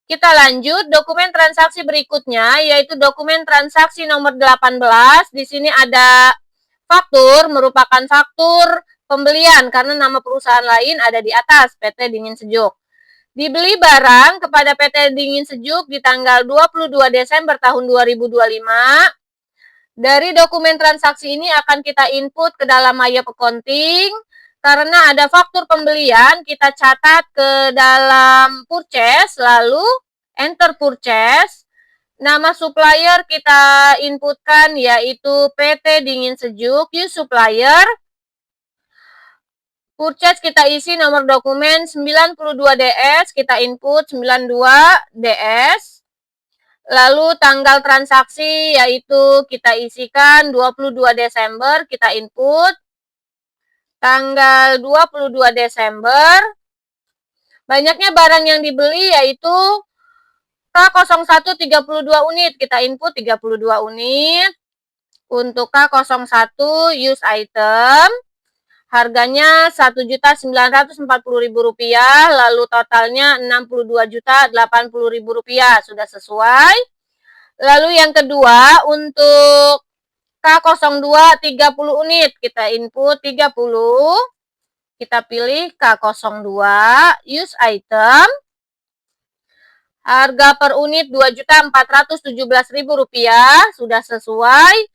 Kita lanjut dokumen transaksi berikutnya, yaitu dokumen transaksi nomor 18. Di sini ada faktur, merupakan faktur pembelian karena nama perusahaan lain ada di atas, PT Dingin Sejuk. Dibeli barang kepada PT Dingin Sejuk di tanggal 22 Desember tahun 2025. Dari dokumen transaksi ini akan kita input ke dalam My Accounting. Karena ada faktur pembelian, kita catat ke dalam purchase, lalu enter purchase. Nama supplier kita inputkan yaitu PT Dingin Sejuk, use supplier. Purchase kita isi nomor dokumen 92DS, kita input 92DS. Lalu tanggal transaksi yaitu kita isikan 22 Desember, kita input. Tanggal 22 Desember. Banyaknya barang yang dibeli yaitu K01 32 unit, kita input 32 unit. Untuk K01 use item, harganya Rp1.940.000, lalu totalnya Rp62.080.000, sudah sesuai. Lalu yang kedua, untuk K02 30 unit, kita input 30. Kita pilih K02, use item. Harga per unit Rp2.417.000, sudah sesuai.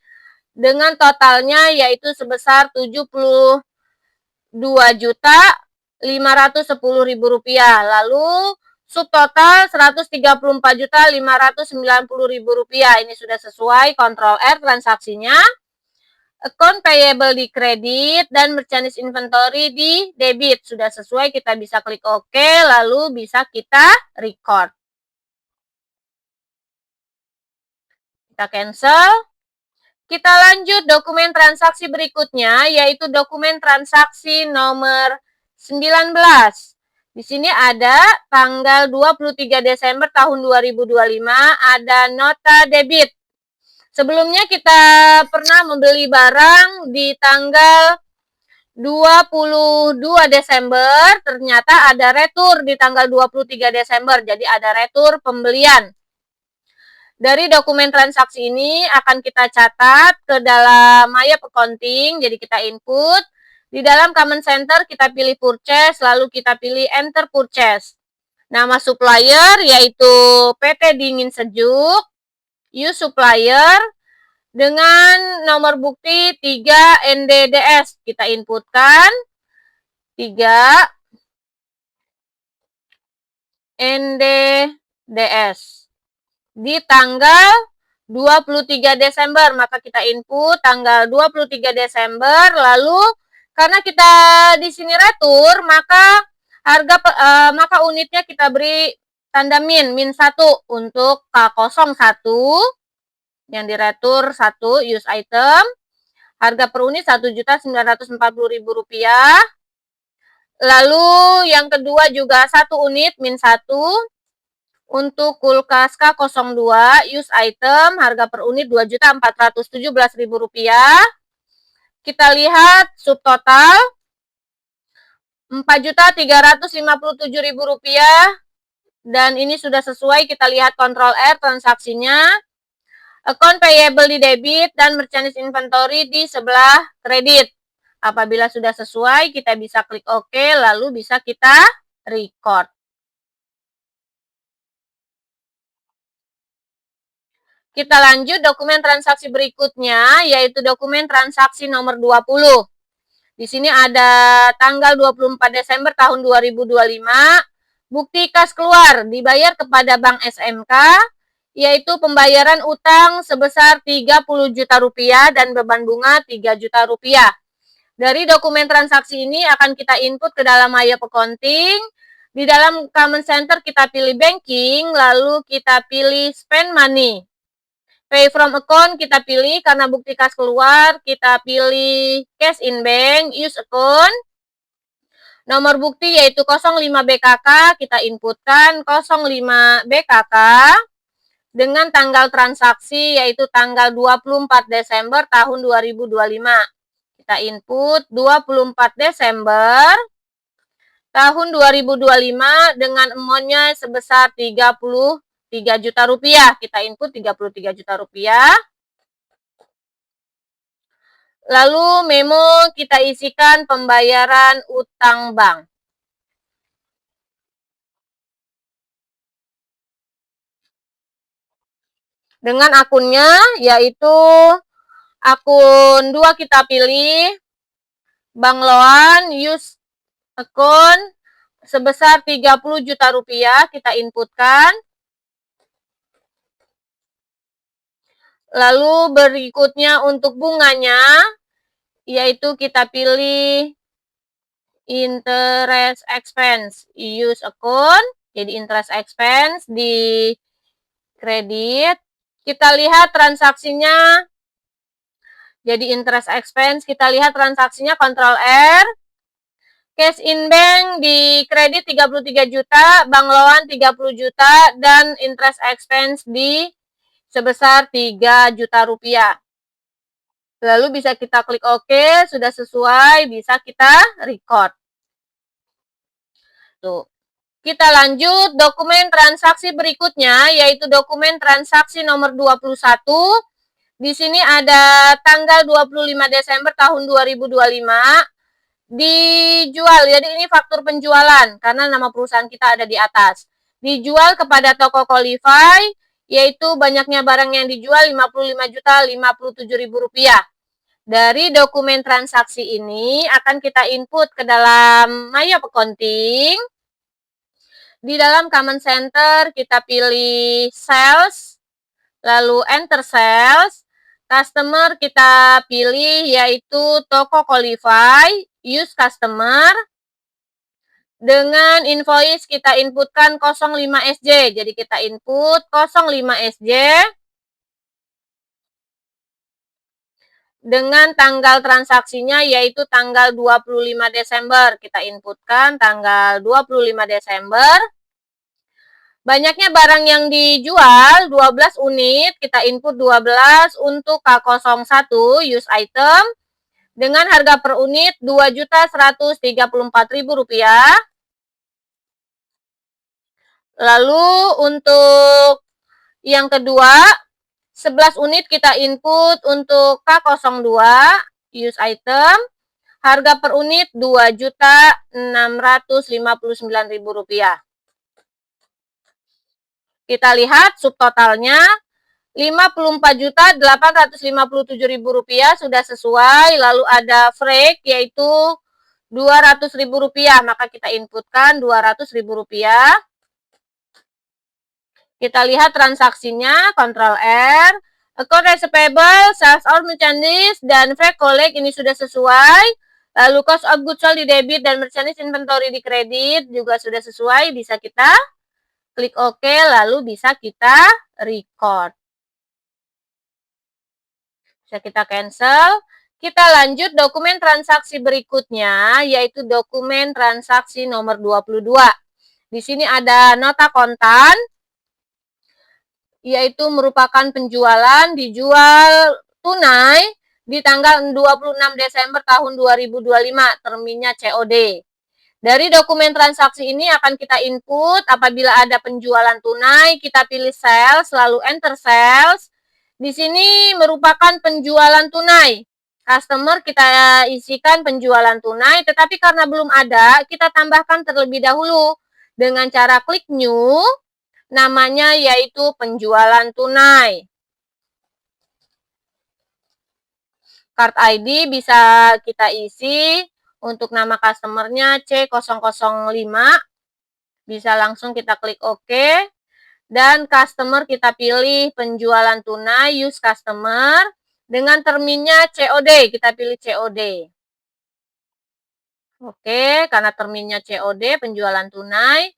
Dengan totalnya yaitu sebesar Rp72.510.000. Lalu subtotal Rp134.590.000. Ini sudah sesuai, Ctrl R transaksinya. Account payable di kredit dan merchandise inventory di debit. Sudah sesuai, kita bisa klik OK, lalu bisa kita record. Kita cancel. Kita lanjut dokumen transaksi berikutnya, yaitu dokumen transaksi nomor 19. Di sini ada tanggal 23 Desember tahun 2025, ada nota debit. Sebelumnya kita pernah membeli barang di tanggal 22 Desember, ternyata ada retur di tanggal 23 Desember, jadi ada retur pembelian. Dari dokumen transaksi ini akan kita catat ke dalam My Accounting, jadi kita input. Di dalam Command Center kita pilih Purchase, lalu kita pilih Enter Purchase. Nama supplier yaitu PT Dingin Sejuk, Use Supplier, dengan nomor bukti 3 NDDS. Kita inputkan 3 NDDS. Di tanggal 23 Desember, maka kita input tanggal 23 Desember, lalu karena kita di sini retur, maka maka unitnya kita beri tanda min 1 untuk K01 yang diretur 1 use item. Harga per unit Rp1.940.000. Lalu yang kedua juga 1 unit min 1 untuk kulkas K02 use item, harga per unit Rp2.417.000. Kita lihat subtotal Rp4.357.000, dan ini sudah sesuai. Kita lihat kontrol R transaksinya, account payable di debit, dan merchandise inventory di sebelah kredit. Apabila sudah sesuai, kita bisa klik OK, lalu bisa kita record. Kita lanjut dokumen transaksi berikutnya, yaitu dokumen transaksi nomor 20. Di sini ada tanggal 24 Desember tahun 2025, bukti kas keluar dibayar kepada Bank SMK, yaitu pembayaran utang sebesar Rp30 juta dan beban bunga Rp3 juta. Dari dokumen transaksi ini akan kita input ke dalam My Accounting. Di dalam Command Center kita pilih Banking, lalu kita pilih Spend Money. Pay from account kita pilih, karena bukti kas keluar kita pilih cash in bank, use account. Nomor bukti yaitu 05 BKK, kita inputkan 05 BKK. Dengan tanggal transaksi yaitu tanggal 24 Desember tahun 2025. Kita input 24 Desember tahun 2025 dengan amount-nya sebesar Rp33 juta. Kita input Rp33 juta. Lalu memo kita isikan pembayaran utang bank. Dengan akunnya yaitu akun 2 kita pilih Bank Loan use account sebesar Rp30 juta, kita inputkan. Lalu berikutnya untuk bunganya yaitu kita pilih interest expense use account, jadi interest expense di kredit. Kita lihat transaksinya, jadi interest expense, kita lihat transaksinya kontrol R. Cash in bank di kredit 33 juta, bank loan 30 juta, dan interest expense di sebesar Rp3 juta. Lalu bisa kita klik OK, sudah sesuai, bisa kita record. Tuh. Kita lanjut dokumen transaksi berikutnya, yaitu dokumen transaksi nomor 21. Di sini ada tanggal 25 Desember tahun 2025. Dijual, jadi ini faktur penjualan karena nama perusahaan kita ada di atas. Dijual kepada toko Qualify, yaitu banyaknya barang yang dijual Rp55.057.000. Dari dokumen transaksi ini akan kita input ke dalam My Accounting. Di dalam Command Center kita pilih Sales, lalu Enter Sales. Customer kita pilih yaitu toko Qualify, use customer. Dengan invoice kita inputkan 05 SJ, jadi kita input 05 SJ. Dengan tanggal transaksinya yaitu tanggal 25 Desember. Kita inputkan tanggal 25 Desember. Banyaknya barang yang dijual 12 unit, kita input 12 untuk K01 use item dengan harga per unit Rp2.134.000. Lalu untuk Yang kedua, 11 unit kita input untuk K02, use item. Harga per unit Rp2.659.000. Kita lihat subtotalnya Rp54.857.000 sudah sesuai. Lalu ada freight yaitu Rp200.000, maka kita inputkan Rp200.000. Kita lihat transaksinya, Ctrl R, account receivable, sales out merchandise, dan freight collect ini sudah sesuai. Lalu cost of goods sold di debit dan merchandise inventory di kredit juga sudah sesuai. Bisa kita klik OK, lalu bisa kita record. Bisa kita cancel. Kita lanjut dokumen transaksi berikutnya, yaitu dokumen transaksi nomor 22. Di sini ada nota kontan, yaitu merupakan penjualan dijual tunai di tanggal 26 Desember tahun 2025, terminnya COD. Dari dokumen transaksi ini akan kita input apabila ada penjualan tunai, kita pilih sales, lalu enter sales. Di sini merupakan penjualan tunai. Customer kita isikan penjualan tunai, tetapi karena belum ada, kita tambahkan terlebih dahulu dengan cara klik new. Namanya yaitu penjualan tunai. Card ID bisa kita isi, untuk nama customernya C005. Bisa langsung kita klik OK. Dan customer kita pilih penjualan tunai, use customer. Dengan terminnya COD, kita pilih COD. Oke, karena terminnya COD, penjualan tunai.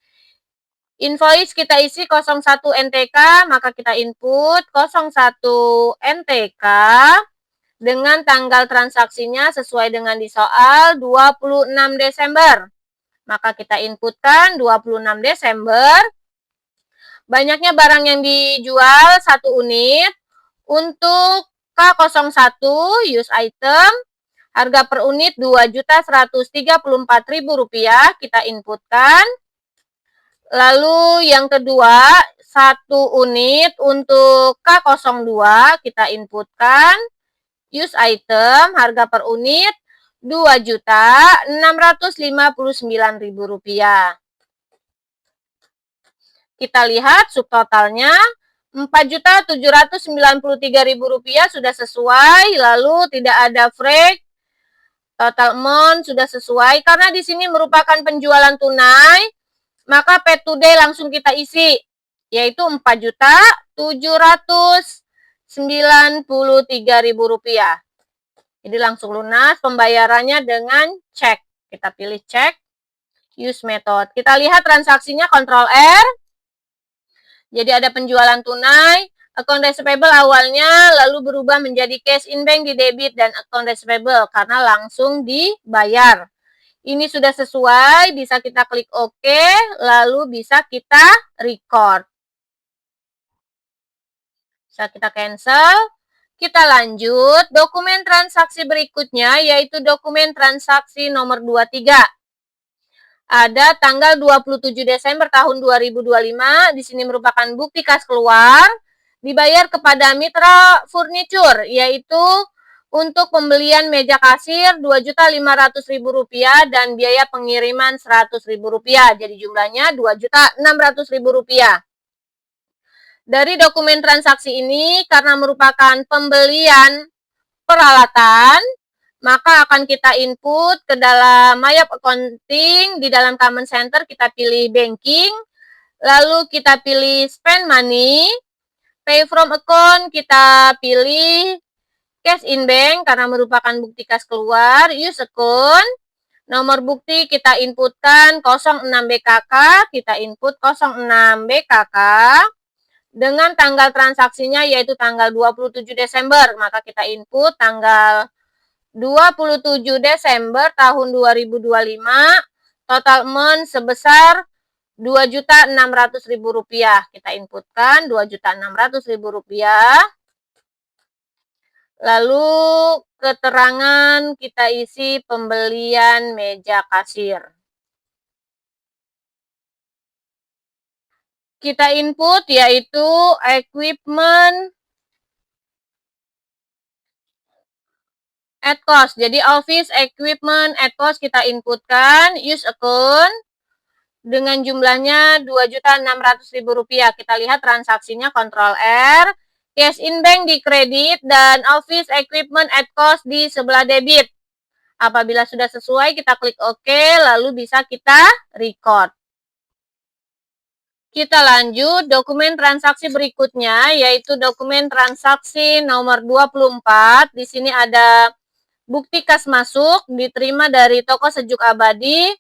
Invoice kita isi 01 NTK, maka kita input 01 NTK dengan tanggal transaksinya sesuai dengan di soal 26 Desember. Maka kita inputkan 26 Desember. Banyaknya barang yang dijual 1 unit. Untuk K01 use item, harga per unit Rp2.134.000, kita inputkan. Lalu yang kedua, 1 unit untuk K02 kita inputkan. Use item, harga per unit Rp2.659.000. Kita lihat subtotalnya Rp4.793.000 sudah sesuai, lalu tidak ada freight. Total amount sudah sesuai karena di sini merupakan penjualan tunai. Maka pay today langsung kita isi, yaitu Rp4.793.000. Jadi langsung lunas pembayarannya dengan cek. Kita pilih cek, use method. Kita lihat transaksinya, Ctrl R. Jadi ada penjualan tunai, account receivable awalnya, lalu berubah menjadi cash in bank di debit dan account receivable karena langsung dibayar. Ini sudah sesuai, bisa kita klik OK, lalu bisa kita record. Bisa kita cancel. Kita lanjut, dokumen transaksi berikutnya yaitu dokumen transaksi nomor 23. Ada tanggal 27 Desember tahun 2025, di sini merupakan bukti kas keluar, dibayar kepada Mitra Furniture, yaitu untuk pembelian meja kasir Rp2.500.000 dan biaya pengiriman Rp100.000. Jadi jumlahnya Rp2.600.000. Dari dokumen transaksi ini, karena merupakan pembelian peralatan, maka akan kita input ke dalam My Accounting. Di dalam Command Center kita pilih Banking, lalu kita pilih Spend Money. Pay from Account kita pilih Cash in Bank karena merupakan bukti kas keluar. Use Account, nomor bukti kita inputkan 06 BKK, kita input 06 BKK. Dengan tanggal transaksinya yaitu tanggal 27 Desember, maka kita input tanggal 27 Desember tahun 2025, total amount sebesar Rp2.600.000. Kita inputkan Rp2.600.000. Lalu keterangan kita isi pembelian meja kasir. kita input yaitu equipment at cost. Jadi office equipment at cost kita inputkan, use account dengan jumlahnya Rp2.600.000. Kita lihat transaksinya Ctrl R, cash in bank di kredit dan office equipment at cost di sebelah debit. Apabila sudah sesuai, kita klik OK, lalu bisa kita record. Kita lanjut dokumen transaksi berikutnya, yaitu dokumen transaksi nomor 24. Di sini ada bukti kas masuk diterima dari toko Sejuk Abadi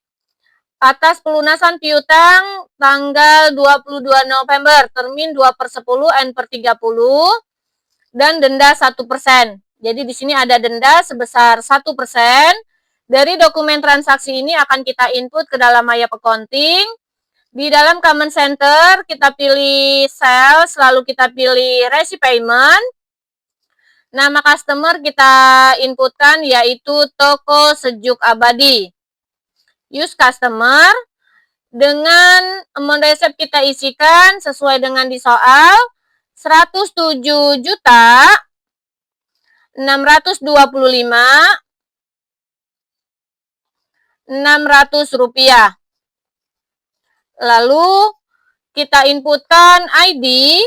atas pelunasan piutang tanggal 22 November, termin 2/10 N/30 dan denda 1%. Jadi di sini ada denda sebesar 1%. Dari dokumen transaksi ini akan kita input ke dalam Maya Accounting. Di dalam Command Center kita pilih Sales, lalu kita pilih Receipt Payment. Nama customer kita inputkan yaitu Toko Sejuk Abadi. Use customer. Dengan amount receipt kita isikan sesuai dengan di soal, 107.625.600 rupiah. Lalu kita inputkan ID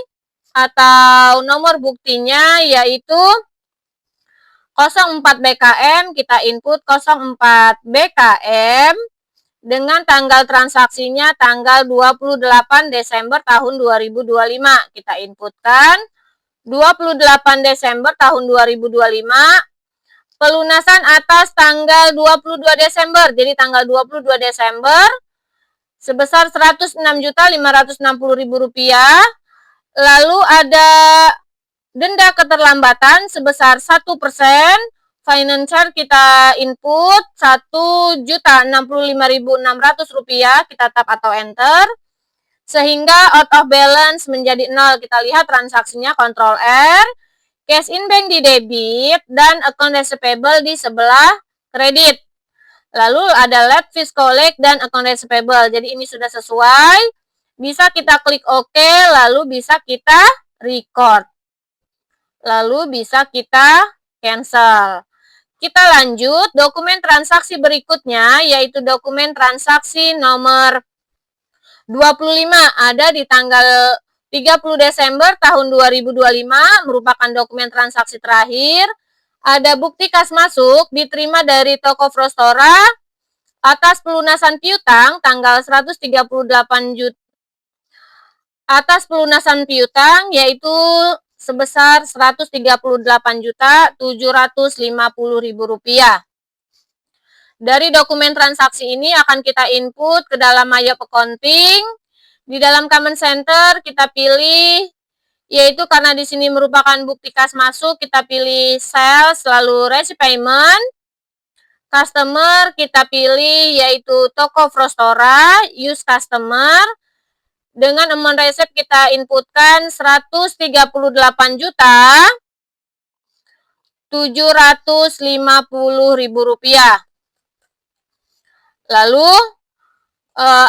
atau nomor buktinya yaitu 04 BKM, kita input 04 BKM dengan tanggal transaksinya tanggal 28 Desember tahun 2025. Kita inputkan 28 Desember tahun 2025. Pelunasan atas tanggal 22 Desember. Jadi tanggal 22 Desember sebesar Rp106.560.000. Lalu ada denda keterlambatan sebesar 1%. Financial kita input Rp1.065.600. Kita tap atau enter. Sehingga out of balance menjadi 0. Kita lihat transaksinya Ctrl R. Cash in bank di debit dan account receivable di sebelah kredit. Lalu ada late fees collect dan account receivable. Jadi ini sudah sesuai. Bisa kita klik OK, lalu bisa kita record. Lalu bisa kita cancel. Kita lanjut dokumen transaksi berikutnya, yaitu dokumen transaksi nomor 25. Ada di tanggal 30 Desember tahun 2025, merupakan dokumen transaksi terakhir. Ada bukti kas masuk diterima dari toko Frostora atas pelunasan piutang tanggal 138 juta. Atas pelunasan piutang yaitu sebesar Rp138.750.000. Dari dokumen transaksi ini akan kita input ke dalam Maya Accounting. Di dalam Command Center kita pilih, yaitu karena di sini merupakan bukti kas masuk, kita pilih Sales, lalu Receipt Payment. Customer kita pilih yaitu Toko Frostora, Use Customer. Dengan amount receipt kita inputkan Rp138.750.000. Lalu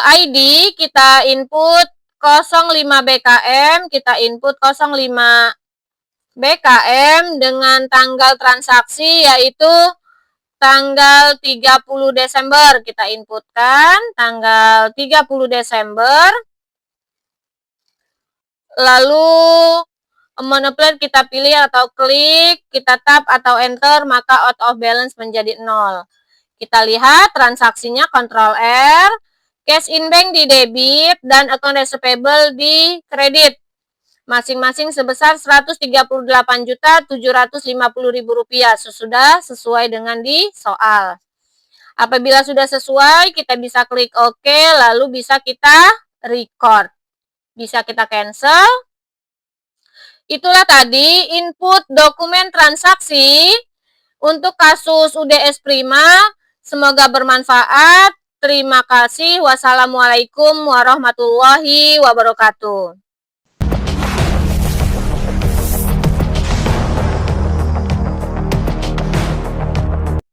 ID kita input 05 BKM, kita input 05 BKM dengan tanggal transaksi yaitu tanggal 30 Desember. Kita inputkan tanggal 30 Desember. Lalu amount applied kita pilih atau klik, kita tap atau enter, maka out of balance menjadi 0. Kita lihat transaksinya Ctrl R, cash in bank di debit dan account receivable di kredit. Masing-masing sebesar Rp138.750.000. Sesuai dengan di soal. Apabila sudah sesuai, kita bisa klik OK, lalu bisa kita record. Bisa kita cancel. Itulah tadi input dokumen transaksi untuk kasus UDS Prima. Semoga bermanfaat. Terima kasih. Wassalamualaikum warahmatullahi wabarakatuh.